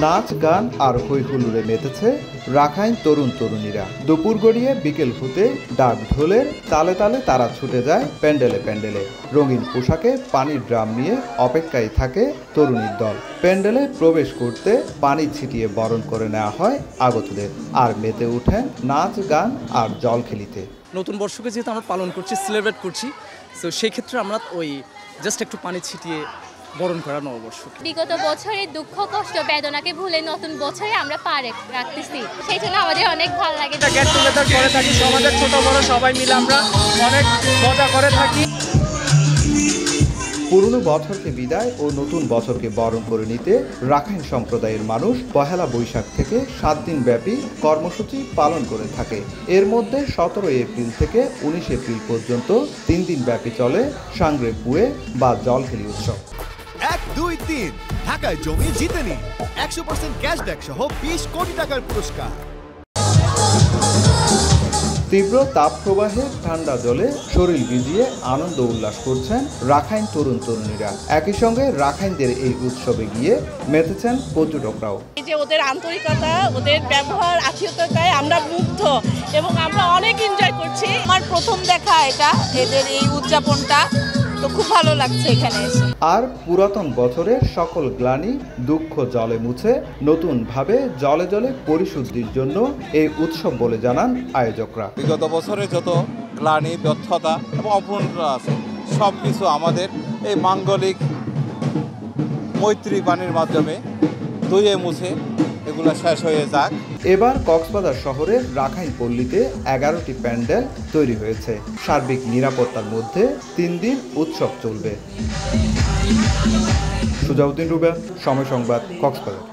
নাচ গান আর হৈ হুল্লোড়ে মেতেছে রাখাইন তরুণ তরুণীরা। দুপুর গড়িয়ে বিকেল হতে ডাক ঢোলের তালে তালে তারা ছুটে যায় প্যান্ডেলে প্যান্ডেলে। রঙিন পোশাকে পানির ড্রাম নিয়ে অপেক্ষায় থাকে তরুণীর দল। প্যান্ডেলে প্রবেশ করতে পানি ছিটিয়ে বরণ করে নেওয়া হয় আগতদের, আর মেতে উঠেন নাচ গান আর জল খেলিতে। নতুন বর্ষকে যেহেতু আমরা পালন করছি, সেলিব্রেট করছি, তো সেই ক্ষেত্রে আমরা ওই জাস্ট একটু পানি ছিটিয়ে বরণ করা নববর্ষ। বিগত বছরের দুঃখ কষ্ট বেদনাকে ভুলে নতুন বছরে আমরা পা রাখতেছি, সেই জন্য আমাদের অনেক ভালো লাগে। গেট টুগেদার করে থাকি, সমাজের ছোট বড় সবাই মিলে আমরা অনেক মজা করে থাকি। পুরনো বছরকে বিদায় ও নতুন বছরকে বরণ করে নিতে রাখাইন সম্প্রদায়ের মানুষ পহেলা বৈশাখ থেকে 7 দিন ব্যাপী কর্মসূচি পালন করে থাকে। এর মধ্যে 17 এপ্রিল থেকে 19 এপ্রিল পর্যন্ত 3 দিন ব্যাপী চলে সাংগ্রে পুয়ে বা জলখেলি উৎসব। 1, 2, 3 ঢাকায় জমি জিতে নিন 100% ক্যাশব্যাক সহ 20 কোটি টাকার পুরস্কার। তীব্র তাপপ্রবাহে ঠান্ডা জলে শরীর ভিজিয়ে আনন্দ উল্লাস করছেন রাখাইন তরুণ তরুণীরা। একই সঙ্গে রাখাইনদের এই উৎসবে গিয়ে মেতেছেন পর্যটকরাও। এই যে ওদের আন্তরিকতা, ওদের ব্যবহার, আতিথেয়তায় আমরা মুগ্ধ এবং আমরা অনেক এনজয় করছি। আমার প্রথম দেখা এটা, এদের এই উদযাপনটা, তো খুব ভালো লাগছে এখানে এসে। আর পুরাতন বছরের সকল গ্লানি দুঃখ জলে মুছে নতুন ভাবে জলে জলে পরিশুদ্ধির জন্য এই উৎসব বলে জানান আয়োজকরা। বিগত বছরে যত গ্লানি, ব্যর্থতা এবং অপূর্ণতা আছে, সব কিছু আমাদের এই মাঙ্গলিক মৈত্রী বাণীর মাধ্যমে ধুয়ে মুছে এগুলো শেষ হয়ে যাক। এবার কক্সবাজার শহরের রাখাইন পল্লীতে 11টি প্যান্ডেল তৈরি হয়েছে। সার্বিক নিরাপত্তার মধ্যে 3 দিন উৎসব চলবে। সুজাউদ্দিন রুবেল, সময় সংবাদ, কক্সবাজার।